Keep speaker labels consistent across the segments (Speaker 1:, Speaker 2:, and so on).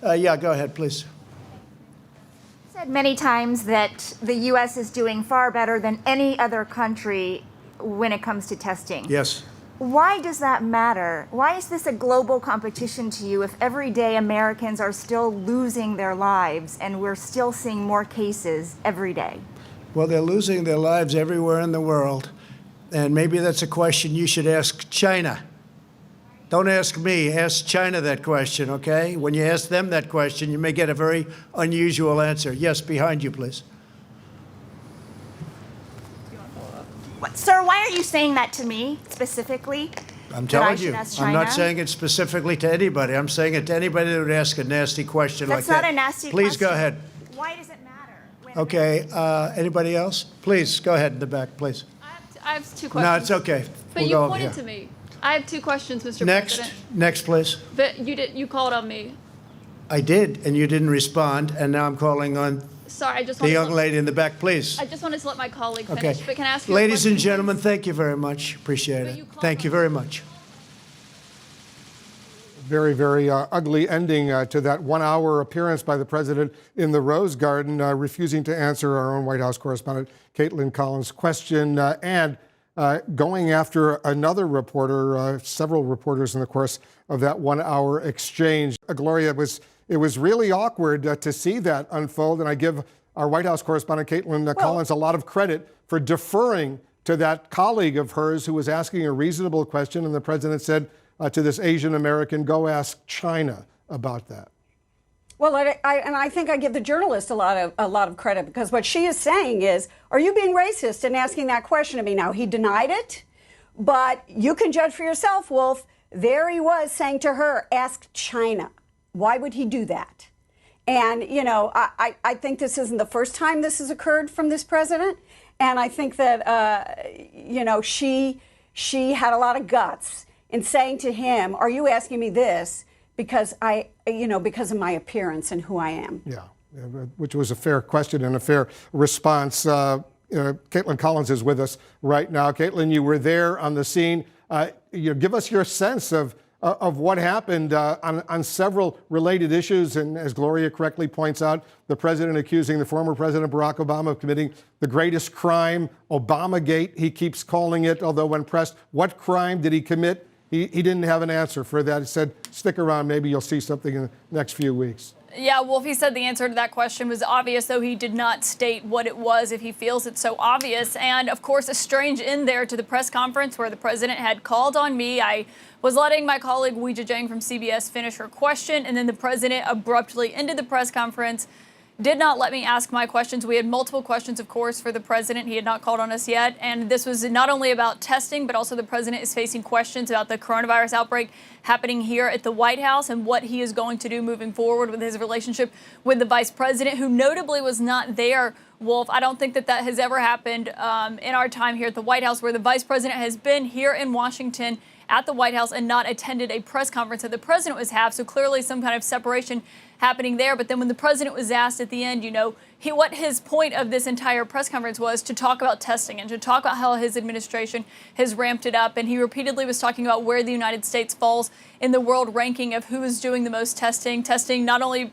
Speaker 1: Yeah, go ahead, please.
Speaker 2: Said many times that the U.S. is doing far better than any other country when it comes to testing.
Speaker 1: Yes.
Speaker 2: Why does that matter? Why is this a global competition to you if every day Americans are still losing their lives and we're still seeing more cases every day?
Speaker 1: Well, they're losing their lives everywhere in the world. And maybe that's a question you should ask China. Don't ask me, ask China that question, okay? When you ask them that question, you may get a very unusual answer. Yes, behind you, please.
Speaker 2: Sir, why are you saying that to me specifically?
Speaker 1: I'm telling you,
Speaker 2: ask
Speaker 1: I'm not
Speaker 2: China?
Speaker 1: saying it specifically to anybody. I'm saying it to anybody that would ask a nasty question like that.
Speaker 2: That's not a nasty
Speaker 1: Please
Speaker 2: question.
Speaker 1: go ahead.
Speaker 2: Why does it matter?
Speaker 1: Okay, anybody else? Please, go ahead in the back, please.
Speaker 3: I have two questions.
Speaker 1: No, it's okay.
Speaker 3: But you pointed to me. I have two questions, Mr. President.
Speaker 1: Next, please.
Speaker 3: But you called on me.
Speaker 1: I did, and you didn't respond, and now I'm calling on
Speaker 3: Sorry, I just
Speaker 1: the
Speaker 3: wanted
Speaker 1: young lady in the back, please.
Speaker 3: I just wanted to let my colleague finish.
Speaker 1: Okay.
Speaker 3: But can I ask you
Speaker 1: Ladies
Speaker 3: a question,
Speaker 1: and gentlemen,
Speaker 3: please?
Speaker 1: thank you very much. Appreciate
Speaker 3: But
Speaker 1: it.
Speaker 3: you called
Speaker 1: Thank you
Speaker 3: on-
Speaker 1: very much.
Speaker 4: Very, very ugly ending to that 1 hour appearance by the president in the Rose Garden, refusing to answer our own White House correspondent Caitlin Collins' question and going after another reporter, several reporters in the course of that 1 hour exchange. Gloria, it was really awkward to see that unfold, and I give our White House correspondent Caitlin Collins a lot of credit for deferring to that colleague of hers who was asking a reasonable question, and the president said to this Asian American, go ask China about that.
Speaker 5: Well, I think I give the journalist a lot of credit, because what she is saying is, are you being racist in asking that question of me? Now, he denied it, but you can judge for yourself, Wolf. There he was saying to her, ask China. Why would he do that? And, you know, I think this isn't the first time this has occurred from this president. And I think that, you know, she had a lot of guts in saying to him, are you asking me this because because of my appearance and who I am? Yeah,
Speaker 4: which was a fair question and a fair response. Caitlin Collins is with us right now. Caitlin, you were there on the scene. Give us your sense of what happened on several related issues. And as Gloria correctly points out, the president accusing the former President Barack Obama of committing the greatest crime, Obamagate, he keeps calling it, although when pressed, what crime did he commit? He didn't have an answer for that. He said, stick around, maybe you'll see something in the next few weeks.
Speaker 3: Yeah, Wolf, he said the answer to that question was obvious, though he did not state what it was if he feels it's so obvious. And, of course, a strange end there to the press conference where the president had called on me. I was letting my colleague Weijia Jiang from CBS finish her question, and then the president abruptly ended the press conference, did not let me ask my questions. We had multiple questions, of course, for the president. He had not called on us yet. And this was not only about testing, but also the president is facing questions about the coronavirus outbreak happening here at the White House and what he is going to do moving forward with his relationship with the vice president, who notably was not there, Wolf. I don't think that has ever happened in our time here at the White House, where the vice president has been here in Washington at the White House and not attended a press conference that the president was having. So clearly some kind of separation happening there. But then when the president was asked at the end, what his point of this entire press conference was to talk about testing and to talk about how his administration has ramped it up. And he repeatedly was talking about where the United States falls in the world ranking of who is doing the most testing not only,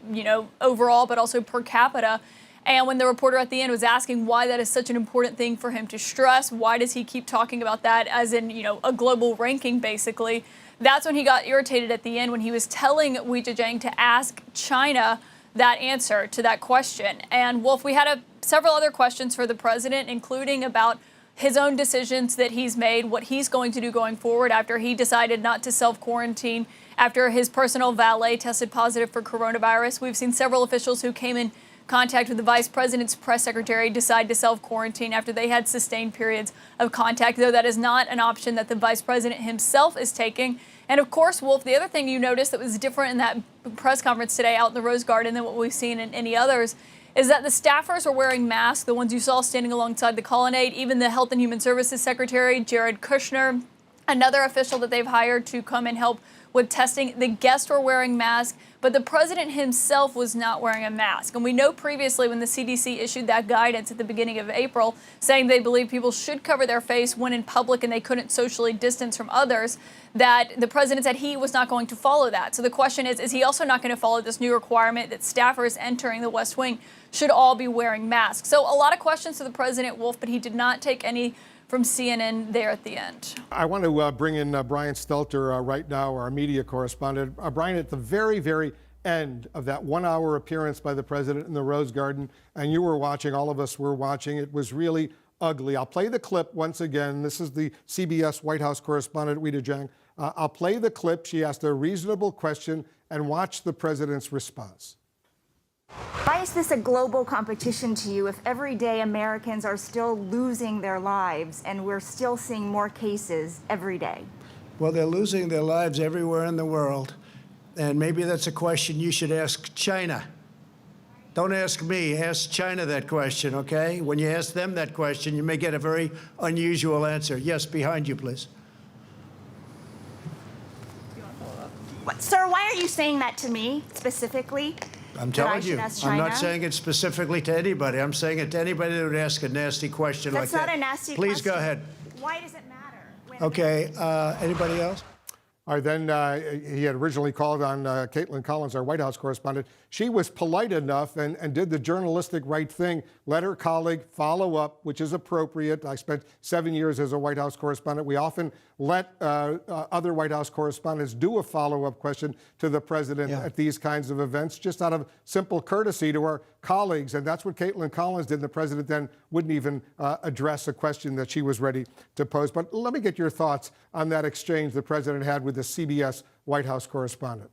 Speaker 3: overall, but also per capita. And when the reporter at the end was asking why that is such an important thing for him to stress, why does he keep talking about that as in, a global ranking, basically, that's when he got irritated at the end when he was telling Weijia Jiang to ask China that answer to that question. And Wolf, we had several other questions for the president, including about his own decisions that he's made, what he's going to do going forward after he decided not to self-quarantine after his personal valet tested positive for coronavirus. We've seen several officials who came in contact with the vice president's press secretary decide to self-quarantine after they had sustained periods of contact, though that is not an option that the vice president himself is taking. And of course, Wolf, the other thing you noticed that was different in that press conference today out in the Rose Garden than what we've seen in any others is that the staffers are wearing masks, the ones you saw standing alongside the colonnade, even the Health and Human Services Secretary, Jared Kushner, another official that they've hired to come and help with testing. The guests were wearing masks, but the president himself was not wearing a mask. And we know previously when the CDC issued that guidance at the beginning of April, saying they believe people should cover their face when in public and they couldn't socially distance from others, that the president said he was not going to follow that. So the question is he also not going to follow this new requirement that staffers entering the West Wing should all be wearing masks? So a lot of questions to the president, Wolf, but he did not take any from CNN there at the end.
Speaker 4: I want to bring in Brian Stelter right now, our media correspondent. Brian, at the very, very end of that 1 hour appearance by the president in the Rose Garden, and you were watching, all of us were watching, it was really ugly. I'll play the clip once again. This is the CBS White House correspondent, Weijia Jiang. I'll play the clip. She asked a reasonable question, and watch the president's response.
Speaker 2: Why is this a global competition to you if every day Americans are still losing their lives and we're still seeing more cases every day?
Speaker 1: Well, they're losing their lives everywhere in the world. And maybe that's a question you should ask China. Don't ask me, ask China that question, okay? When you ask them that question, you may get a very unusual answer. Yes, behind you, please.
Speaker 2: Sir, why are you saying that to me specifically?
Speaker 1: I'm telling you,
Speaker 2: ask
Speaker 1: I'm
Speaker 2: China?
Speaker 1: not saying it specifically to anybody. I'm saying it to anybody that would ask a nasty question
Speaker 2: That's
Speaker 1: like that.
Speaker 2: not a nasty
Speaker 1: Please
Speaker 2: question.
Speaker 1: go ahead.
Speaker 2: Why does it matter?
Speaker 1: Okay, anybody else?
Speaker 4: All right, then he had originally called on Caitlin Collins, our White House correspondent. She was polite enough and did the journalistic right thing, let her colleague follow up, which is appropriate. I spent 7 years as a White House correspondent. We often let other White House correspondents do a follow-up question to the president at these kinds of events, just out of simple courtesy to our colleagues. And that's what Caitlin Collins did. And the president then wouldn't even address a question that she was ready to pose. But let me get your thoughts on that exchange the president had with the CBS White House correspondent.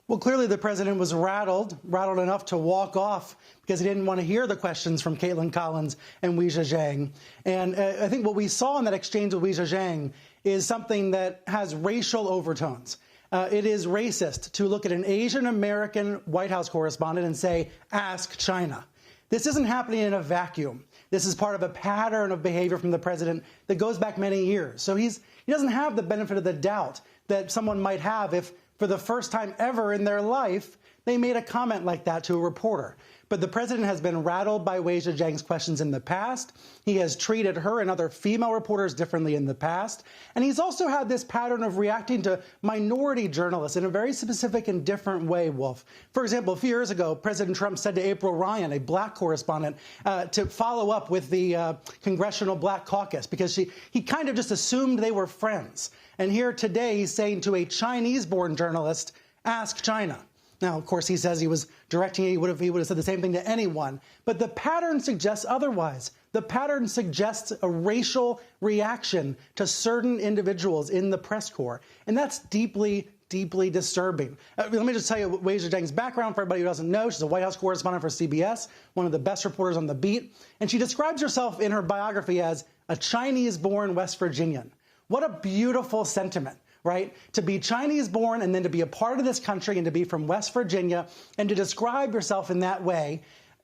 Speaker 6: Well, clearly the president was rattled enough to walk off because he didn't want to hear the questions from Caitlin Collins and Weijia Jiang. And I think what we saw in that exchange with Weijia Jiang is something that has racial overtones. It is racist to look at an Asian American White House correspondent and say, ask China. This isn't happening in a vacuum. This is part of a pattern of behavior from the president that goes back many years. So he doesn't have the benefit of the doubt that someone might have if, for the first time ever in their life, they made a comment like that to a reporter. But the president has been rattled by Weijia Jiang's questions in the past. He has treated her and other female reporters differently in the past. And he's also had this pattern of reacting to minority journalists in a very specific and different way, Wolf. For example, a few years ago, President Trump said to April Ryan, a black correspondent, to follow up with the Congressional Black Caucus because he kind of just assumed they were friends. And here today, he's saying to a Chinese-born journalist, ask China. Now, of course, he says he was directing it. He would have said the same thing to anyone. But the pattern suggests otherwise. The pattern suggests a racial reaction to certain individuals in the press corps. And that's deeply, deeply disturbing. Let me just tell you Weijia Jiang's background for everybody who doesn't know. She's a White House correspondent for CBS, one of the best reporters on the beat. And she describes herself in her biography as a Chinese-born West Virginian. What a beautiful sentiment, right? To be Chinese-born and then to be a part of this country and to be from West Virginia and to describe yourself in that way.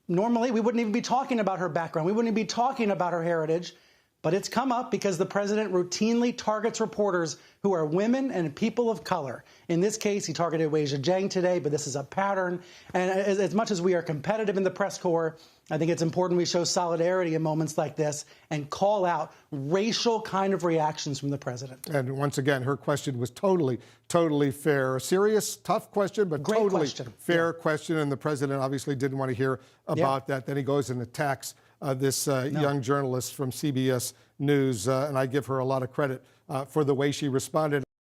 Speaker 6: Normally, we wouldn't even be talking about her background. We wouldn't even be talking about her heritage. But it's come up because the president routinely targets reporters who are women and people of color. In this case, he targeted Weijia Jiang today, but this is a pattern. And as much as we are competitive in the press corps, I think it's important we show solidarity in moments like this and call out racial kind of reactions from the president.
Speaker 4: And once again, her question was totally fair. A serious, tough question, but
Speaker 6: Great
Speaker 4: totally
Speaker 6: question.
Speaker 4: fair question. And the president obviously didn't want to hear about that. Then he goes and attacks this young journalist from CBS News. And I give her a lot of credit for the way she responded.